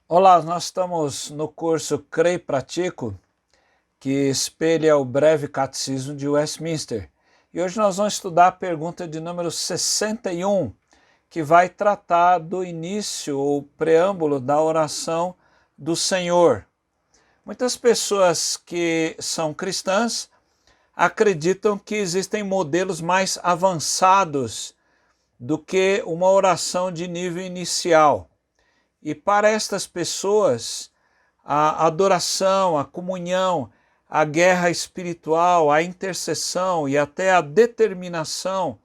Olá, nós estamos no curso Creio e Pratico, que espelha o breve catecismo de Westminster. E hoje nós vamos estudar a pergunta de número 61, que vai tratar do início ou preâmbulo da oração do Senhor. Muitas pessoas que são cristãs acreditam que existem modelos mais avançados do que uma oração de nível inicial. E para estas pessoas, a adoração, a comunhão, a guerra espiritual, a intercessão e até a determinação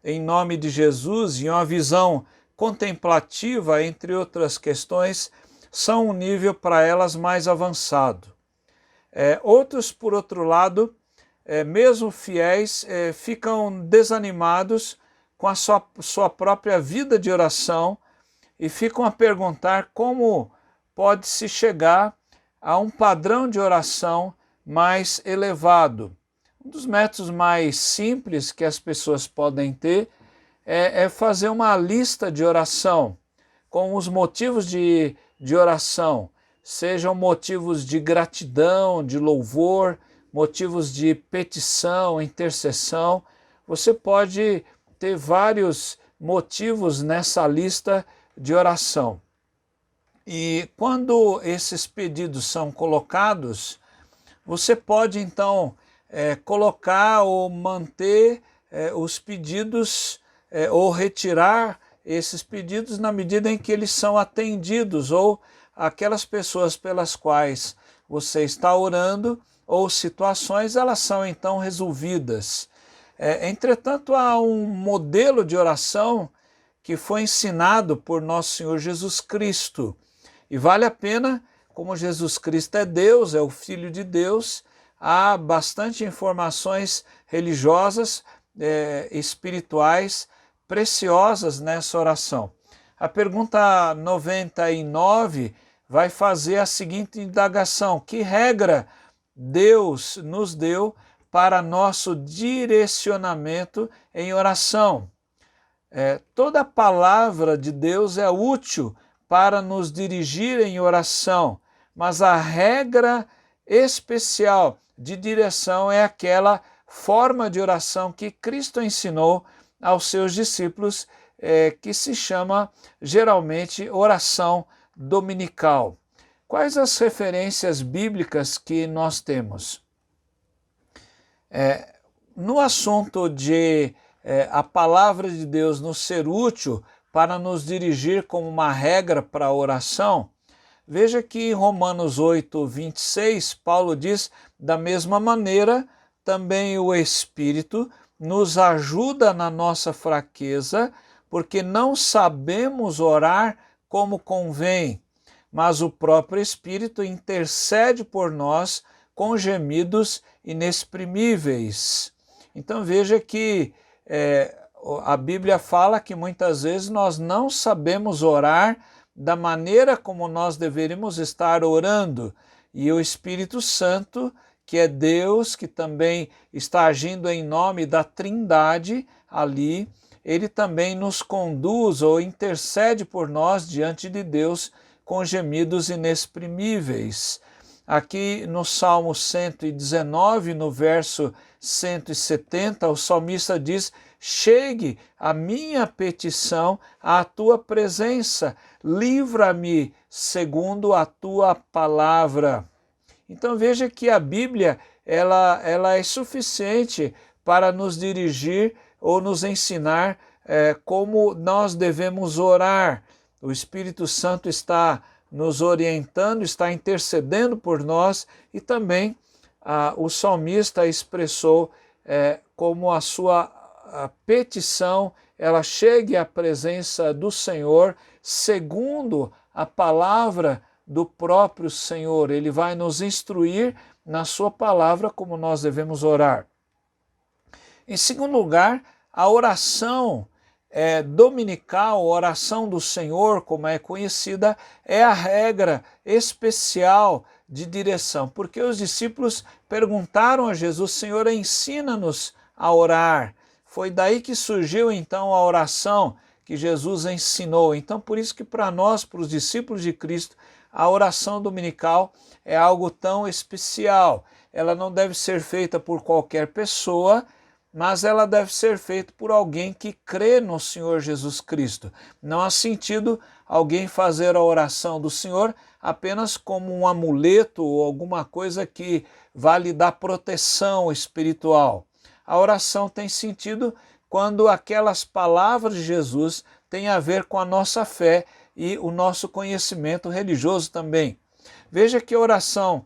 em nome de Jesus e uma visão contemplativa, entre outras questões, são um nível para elas mais avançado. Outros, por outro lado, mesmo fiéis, ficam desanimados com a sua própria vida de oração e ficam a perguntar como pode-se chegar a um padrão de oração mais elevado. Um dos métodos mais simples que as pessoas podem ter é fazer uma lista de oração, com os motivos de oração, sejam motivos de gratidão, de louvor, motivos de petição, intercessão. Você pode ter vários motivos nessa lista de oração. E quando esses pedidos são colocados, você pode então colocar ou manter os pedidos ou retirar esses pedidos na medida em que eles são atendidos, ou aquelas pessoas pelas quais você está orando ou situações, elas são então resolvidas. Entretanto, há um modelo de oração que foi ensinado por nosso Senhor Jesus Cristo. E vale a pena, como Jesus Cristo é Deus, é o Filho de Deus, há bastante informações religiosas, espirituais, preciosas nessa oração. A pergunta 99 vai fazer a seguinte indagação: que regra Deus nos deu para nosso direcionamento em oração? Toda a palavra de Deus é útil para nos dirigir em oração, mas a regra especial de direção é aquela forma de oração que Cristo ensinou aos seus discípulos, que se chama geralmente oração dominical. Quais as referências bíblicas que nós temos? No assunto de a palavra de Deus nos ser útil para nos dirigir como uma regra para a oração, veja que em Romanos 8, 26, Paulo diz: da mesma maneira, também o Espírito nos ajuda na nossa fraqueza, porque não sabemos orar como convém, mas o próprio Espírito intercede por nós com gemidos inexprimíveis. Então veja que a Bíblia fala que muitas vezes nós não sabemos orar da maneira como nós deveríamos estar orando, e o Espírito Santo, que é Deus, que também está agindo em nome da Trindade ali, ele também nos conduz ou intercede por nós diante de Deus com gemidos inexprimíveis. Aqui no Salmo 119, no verso 170, o salmista diz: chegue a minha petição à tua presença, livra-me segundo a tua palavra. Então veja que a Bíblia ela é suficiente para nos dirigir ou nos ensinar como nós devemos orar. O Espírito Santo está nos orientando, está intercedendo por nós, e também o salmista expressou como a sua petição ela chegue à presença do Senhor segundo a palavra do próprio Senhor. Ele vai nos instruir na sua palavra como nós devemos orar. Em segundo lugar, a oração dominical, a oração do Senhor, como é conhecida, é a regra especial de direção, porque os discípulos perguntaram a Jesus: Senhor, ensina-nos a orar. Foi daí que surgiu então a oração que Jesus ensinou. Então, por isso que para nós, para os discípulos de Cristo, a oração dominical é algo tão especial. Ela não deve ser feita por qualquer pessoa, mas ela deve ser feita por alguém que crê no Senhor Jesus Cristo. Não há sentido alguém fazer a oração do Senhor apenas como um amuleto ou alguma coisa que vai lhe dar proteção espiritual. A oração tem sentido quando aquelas palavras de Jesus têm a ver com a nossa fé e o nosso conhecimento religioso também. Veja que a oração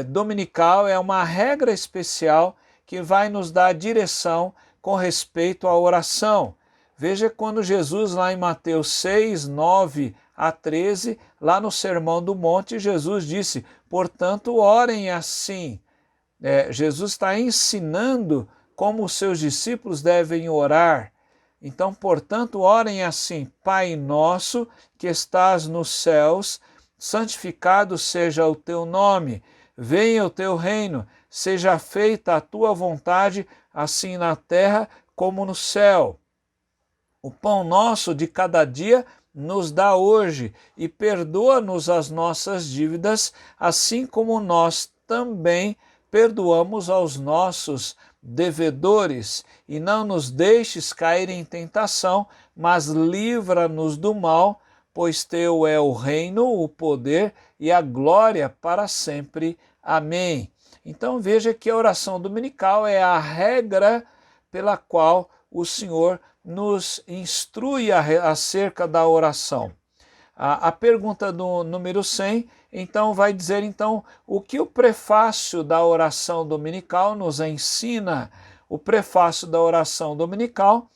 dominical é uma regra especial que vai nos dar direção com respeito à oração. Veja quando Jesus, lá em Mateus 6, 9 a 13, lá no Sermão do Monte, Jesus disse, portanto, orem assim. Jesus está ensinando como os seus discípulos devem orar. Então, portanto, orem assim, Pai nosso que estás nos céus, santificado seja o teu nome, venha o teu reino, seja feita a tua vontade, assim na terra como no céu. O pão nosso de cada dia nos dá hoje e perdoa-nos as nossas dívidas, assim como nós também perdoamos aos nossos devedores, e não nos deixes cair em tentação, mas livra-nos do mal, pois teu é o reino, o poder e a glória para sempre. Amém. Então veja que a oração dominical é a regra pela qual o Senhor nos instrui acerca da oração. A pergunta do número 100, então, vai dizer então o que o prefácio da oração dominical nos ensina. O prefácio da oração dominical,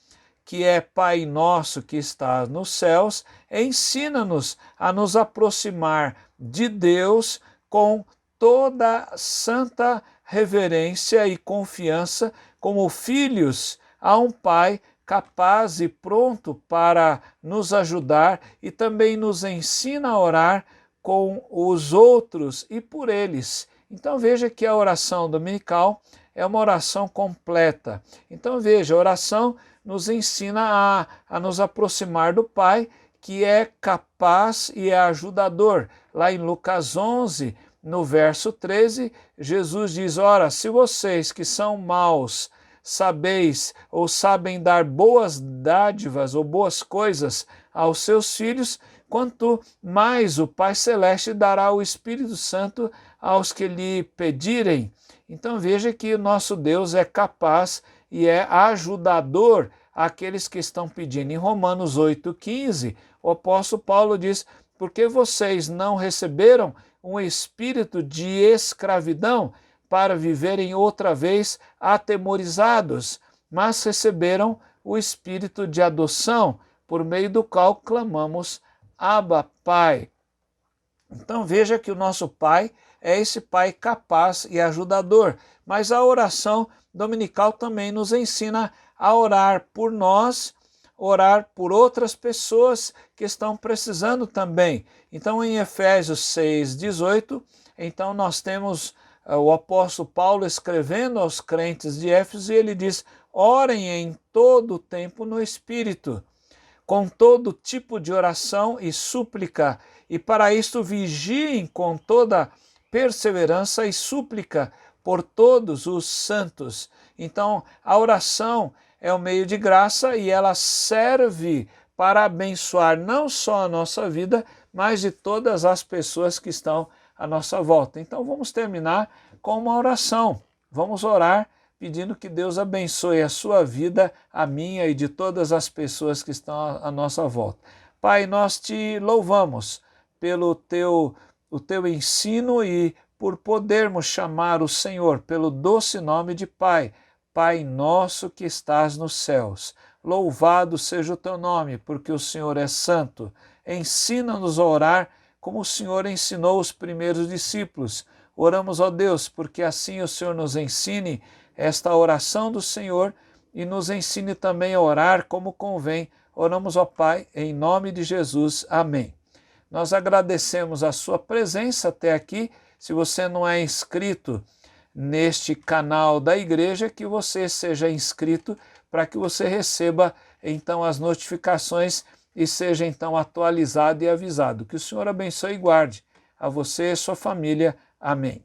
que é Pai Nosso que estás nos céus, ensina-nos a nos aproximar de Deus com toda santa reverência e confiança, como filhos a um Pai capaz e pronto para nos ajudar, e também nos ensina a orar com os outros e por eles. Então veja que a oração dominical é uma oração completa. Então veja, a oração nos ensina a nos aproximar do Pai, que é capaz e é ajudador. Lá em Lucas 11, no verso 13, Jesus diz, ora, se vocês que são maus sabeis ou sabem dar boas dádivas ou boas coisas aos seus filhos, quanto mais o Pai Celeste dará o Espírito Santo aos que lhe pedirem. Então veja que o nosso Deus é capaz e é ajudador àqueles que estão pedindo. Em Romanos 8,15, o apóstolo Paulo diz, porque vocês não receberam um espírito de escravidão para viverem outra vez atemorizados, mas receberam o espírito de adoção, por meio do qual clamamos, Abba, Pai. Então veja que o nosso Pai é esse Pai capaz e ajudador, mas a oração dominical também nos ensina a orar por nós, orar por outras pessoas que estão precisando também. Então em Efésios 6,18, então nós temos o apóstolo Paulo escrevendo aos crentes de Éfeso, e ele diz, orem em todo o tempo no Espírito, com todo tipo de oração e súplica, e para isto vigiem com toda perseverança e súplica por todos os santos. Então, a oração é um meio de graça e ela serve para abençoar não só a nossa vida, mas de todas as pessoas que estão à nossa volta. Então vamos terminar com uma oração. Vamos orar pedindo que Deus abençoe a sua vida, a minha e de todas as pessoas que estão à nossa volta. Pai, nós te louvamos pelo o teu ensino e por podermos chamar o Senhor pelo doce nome de Pai, Pai nosso que estás nos céus. Louvado seja o teu nome, porque o Senhor é santo. Ensina-nos a orar como o Senhor ensinou os primeiros discípulos. Oramos, ó Deus, porque assim o Senhor nos ensine esta oração do Senhor e nos ensine também a orar como convém. Oramos, ó Pai, em nome de Jesus. Amém. Nós agradecemos a sua presença até aqui. Se você não é inscrito neste canal da igreja, que você seja inscrito para que você receba então as notificações e seja então atualizado e avisado. Que o Senhor abençoe e guarde a você e sua família. Amém.